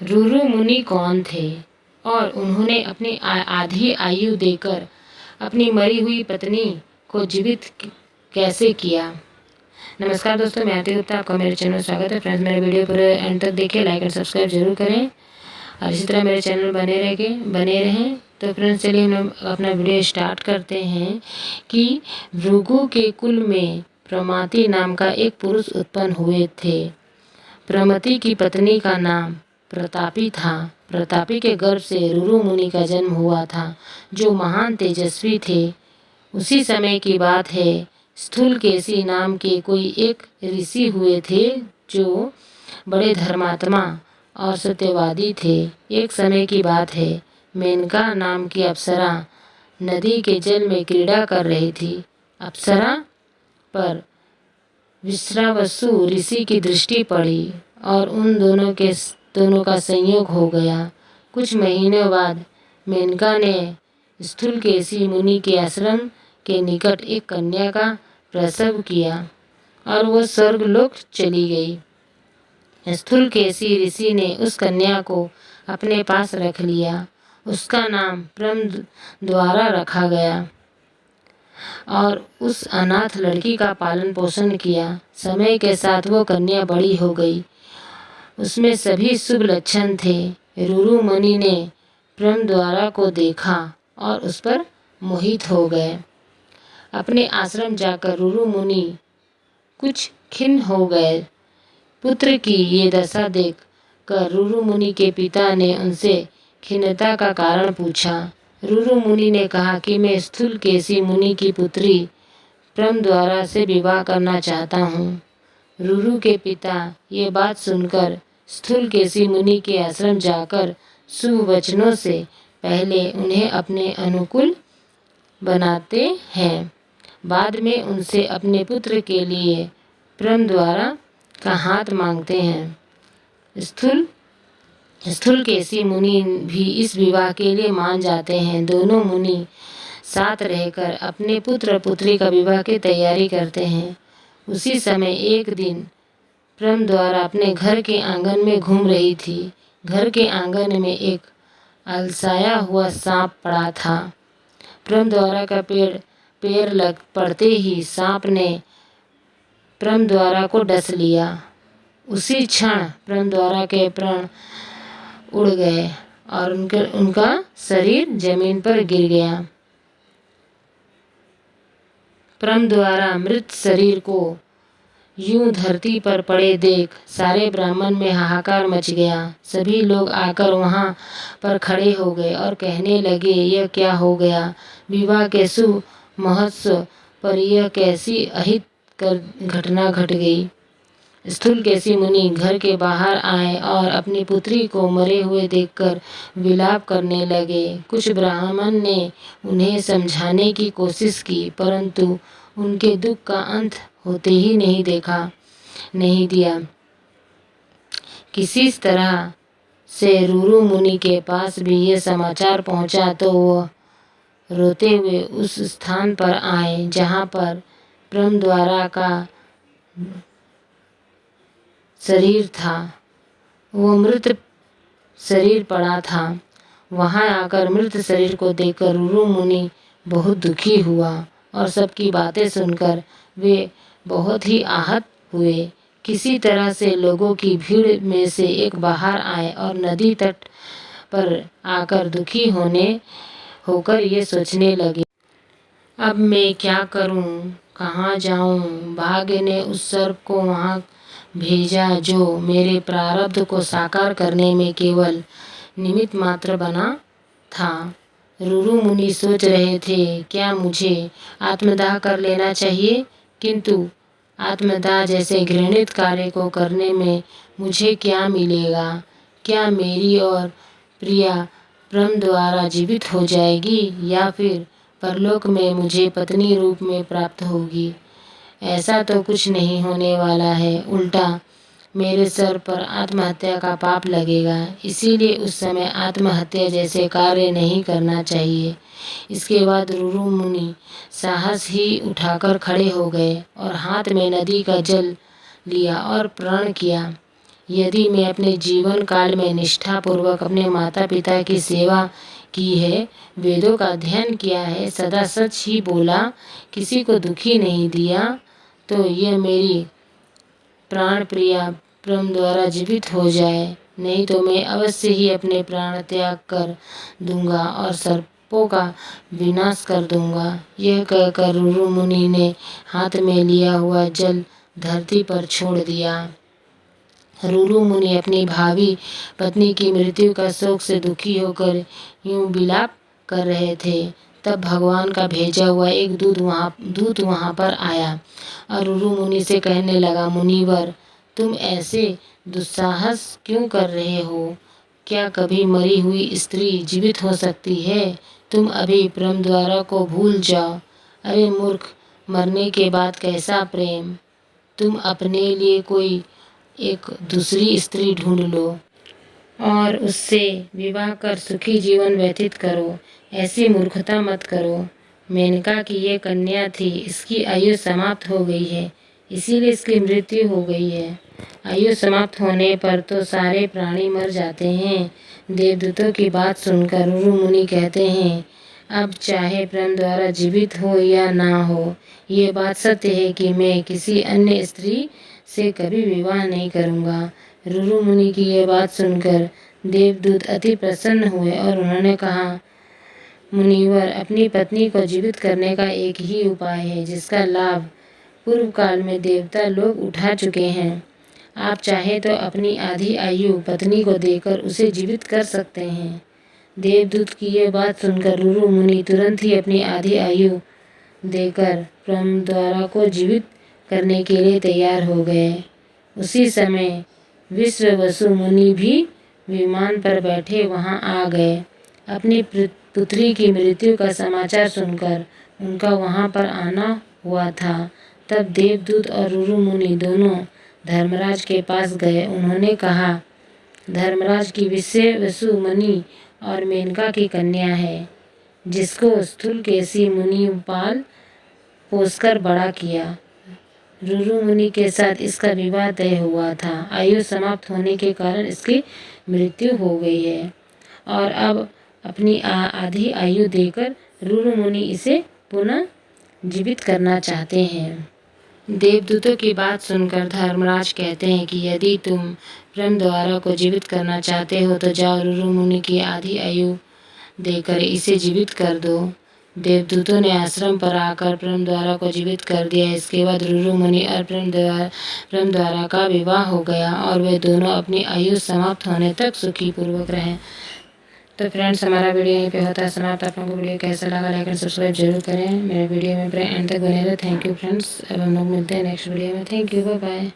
रुरु मुनि कौन थे और उन्होंने अपनी आधी आयु देकर अपनी मरी हुई पत्नी को जीवित कैसे किया। नमस्कार दोस्तों, मैं आरती गुप्ता, आपका मेरे चैनल में स्वागत है। फ्रेंड्स, मेरे वीडियो पूरे एंड तक देखिए, लाइक एंड सब्सक्राइब जरूर करें और इसी तरह मेरे चैनल बने रहें। तो फ्रेंड्स, चलिए हम अपना वीडियो स्टार्ट करते हैं कि भृगु के कुल में प्रमाति नाम का एक पुरुष उत्पन्न हुए थे। प्रमति की पत्नी का नाम प्रतापी था। प्रतापी के गर्भ से रुरु मुनि का जन्म हुआ था, जो महान तेजस्वी थे। उसी समय की बात है, स्थूलकेशी नाम के कोई एक ऋषि हुए थे, जो बड़े धर्मात्मा और सत्यवादी थे। एक समय की बात है, मेनका नाम की अप्सरा नदी के जल में क्रीड़ा कर रही थी। अप्सरा पर विश्रावसु ऋषि की दृष्टि पड़ी और उन दोनों का संयोग हो गया। कुछ महीनों बाद मेनका ने स्थूलकेशी मुनि के आश्रम के निकट एक कन्या का प्रसव किया और वह स्वर्गलोक चली गई। स्थूलकेशी ऋषि ने उस कन्या को अपने पास रख लिया। उसका नाम प्रम द्वारा रखा गया और उस अनाथ लड़की का पालन पोषण किया। समय के साथ वो कन्या बड़ी हो गई। उसमें सभी शुभ लक्षण थे। रुरु मुनि ने प्रम द्वारा को देखा और उस पर मोहित हो गए। अपने आश्रम जाकर रुरु मुनि कुछ खिन्न हो गए। पुत्र की ये दशा देख कर रुरु मुनि के पिता ने उनसे खिन्नता का कारण पूछा। रुरु मुनि ने कहा कि मैं स्थूलकेशी मुनि की पुत्री प्रम द्वारा से विवाह करना चाहता हूँ। रुरु के पिता ये बात सुनकर स्थूलकेशी मुनि के आश्रम जाकर शुभ वचनों से पहले उन्हें अपने अनुकूल बनाते हैं, बाद में उनसे अपने पुत्र के लिए प्रम द्वारा का हाथ मांगते हैं। स्थूलकेशी मुनि भी इस विवाह के लिए मान जाते हैं। दोनों मुनि साथ रहकर अपने पुत्र पुत्री का विवाह की तैयारी करते हैं। उसी समय एक दिन प्रम द्वारा अपने घर के आंगन में घूम रही थी। घर के आंगन में एक अलसाया हुआ सांप पड़ा था। प्रम द्वारा का पैर लग पड़ते ही सांप ने प्रम द्वारा को डस लिया। उसी क्षण प्रम द्वारा के प्राण उड़ गए और उनका शरीर जमीन पर गिर गया। प्रम द्वारा मृत शरीर को यूं धरती पर पड़े देख सारे ब्राह्मण में हाहाकार मच गया। सभी लोग आकर वहां पर खड़े हो गए और कहने लगे, यह क्या हो गया? विवाह के शुभ महोत्सव पर यह कैसी अहित घटना घट गई? स्थूलकेशी मुनि घर के बाहर आए और अपनी पुत्री को मरे हुए देखकर विलाप करने लगे। कुछ ब्राह्मण ने उन्हें समझाने की कोशिश की, परंतु उनके दुख का अंत होते ही नहीं दिया। किसी तरह से रुरु मुनि के पास भी ये समाचार पहुंचा तो वह रोते हुए उस स्थान पर आए जहां पर प्रम द्वारा का शरीर था। वो मृत शरीर पड़ा था। वहां आकर मृत शरीर को देखकर रुरु मुनि बहुत दुखी हुआ और सबकी बातें सुनकर वे बहुत ही आहत हुए। किसी तरह से लोगों की भीड़ में से एक बाहर आए और नदी तट पर आकर दुखी होकर ये सोचने लगे, अब मैं क्या करूं, कहाँ जाऊं? भाग्य ने उस सर्प को वहां भेजा जो मेरे प्रारब्ध को साकार करने में केवल निमित्त मात्र बना था। रुरु मुनि सोच रहे थे, क्या मुझे आत्मदाह कर लेना चाहिए? किंतु आत्मदाह जैसे घृणित कार्य को करने में मुझे क्या मिलेगा? क्या मेरी और प्रिया प्रम द्वारा जीवित हो जाएगी या फिर परलोक में मुझे पत्नी रूप में प्राप्त होगी? ऐसा तो कुछ नहीं होने वाला है, उल्टा मेरे सर पर आत्महत्या का पाप लगेगा। इसीलिए उस समय आत्महत्या जैसे कार्य नहीं करना चाहिए। इसके बाद रुरु मुनि साहस ही उठाकर खड़े हो गए और हाथ में नदी का जल लिया और प्रण किया, यदि मैं अपने जीवन काल में निष्ठापूर्वक अपने माता पिता की सेवा की है, वेदों का अध्ययन किया है, सदा सच ही बोला, किसी को दुखी नहीं दिया, तो यह मेरी प्राण प्रिया ब्रह्म द्वारा जीवित हो जाए, नहीं तो मैं अवश्य ही अपने प्राण त्याग कर दूंगा और सर्पों का विनाश कर दूंगा। यह कहकर रुरु मुनि ने हाथ में लिया हुआ जल धरती पर छोड़ दिया। रुरु मुनि अपनी भावी पत्नी की मृत्यु का शोक से दुखी होकर यूं विलाप कर रहे थे। तब भगवान का भेजा हुआ एक दूत वहाँ पर आया और रुरु मुनि से कहने लगा, मुनिवर, तुम ऐसे दुस्साहस क्यों कर रहे हो? क्या कभी मरी हुई स्त्री जीवित हो सकती है? तुम अभी परम द्वारा को भूल जाओ। अरे मूर्ख, मरने के बाद कैसा प्रेम? तुम अपने लिए कोई एक दूसरी स्त्री ढूंढ लो और उससे विवाह कर सुखी जीवन व्यतीत करो। ऐसी मूर्खता मत करो। मेनका की ये कन्या थी, इसकी आयु समाप्त हो गई है, इसीलिए इसकी मृत्यु हो गई है। आयु समाप्त होने पर तो सारे प्राणी मर जाते हैं। देवदूतों की बात सुनकर रुरु मुनि कहते हैं, अब चाहे ब्रह्म द्वारा जीवित हो या ना हो, ये बात सत्य है कि मैं किसी अन्य स्त्री से कभी विवाह नहीं करूँगा। रुरु मुनि की यह बात सुनकर देवदूत अति प्रसन्न हुए और उन्होंने कहा, मुनिवर, अपनी पत्नी को जीवित करने का एक ही उपाय है, जिसका लाभ पूर्व काल में देवता लोग उठा चुके हैं। आप चाहे तो अपनी आधी आयु पत्नी को देकर उसे जीवित कर सकते हैं। देवदूत की यह बात सुनकर रुरु मुनि तुरंत ही अपनी आधी आयु देकर ब्रह्म द्वारा को जीवित करने के लिए तैयार हो गए। उसी समय विश्ववसु मुनि भी विमान पर बैठे वहां आ गए। अपनी पुत्री की मृत्यु का समाचार सुनकर उनका वहां पर आना हुआ था। तब देवदूत और रुरु मुनि दोनों धर्मराज के पास गए। उन्होंने कहा, धर्मराज की विश्ववसु मुनि और मेनका की कन्या है, जिसको स्थूलकेशी मुनि पाल पोसकर बड़ा किया। रुरु मुनि के साथ इसका विवाह तय हुआ था। आयु समाप्त होने के कारण इसकी मृत्यु हो गई है और अब अपनी आधी आयु देकर रुरु मुनि इसे पुनः जीवित करना चाहते हैं। देवदूतों की बात सुनकर धर्मराज कहते हैं कि यदि तुम ब्रह्म द्वारा को जीवित करना चाहते हो तो जाओ, रुरु मुनि की आधी आयु देकर इसे जीवित कर दो। देवदूतों ने आश्रम पर आकर ब्रह्म द्वारा को जीवित कर दिया। इसके बाद रुरु मुनि और ब्रह्म द्वारा का विवाह हो गया और वे दोनों अपनी आयु समाप्त होने तक सुखी पूर्वक रहे। तो फ्रेंड्स, हमारा वीडियो यहीं पे होता है समाप्त। आप लोगों को वीडियो कैसा लगा, लाइक एंड सब्सक्राइब जरूर करें। मेरे वीडियो में एंड तक बने रहे। Thank you friends. अब हम लोग मिलते हैं नेक्स्ट वीडियो में। Thank you, bye bye.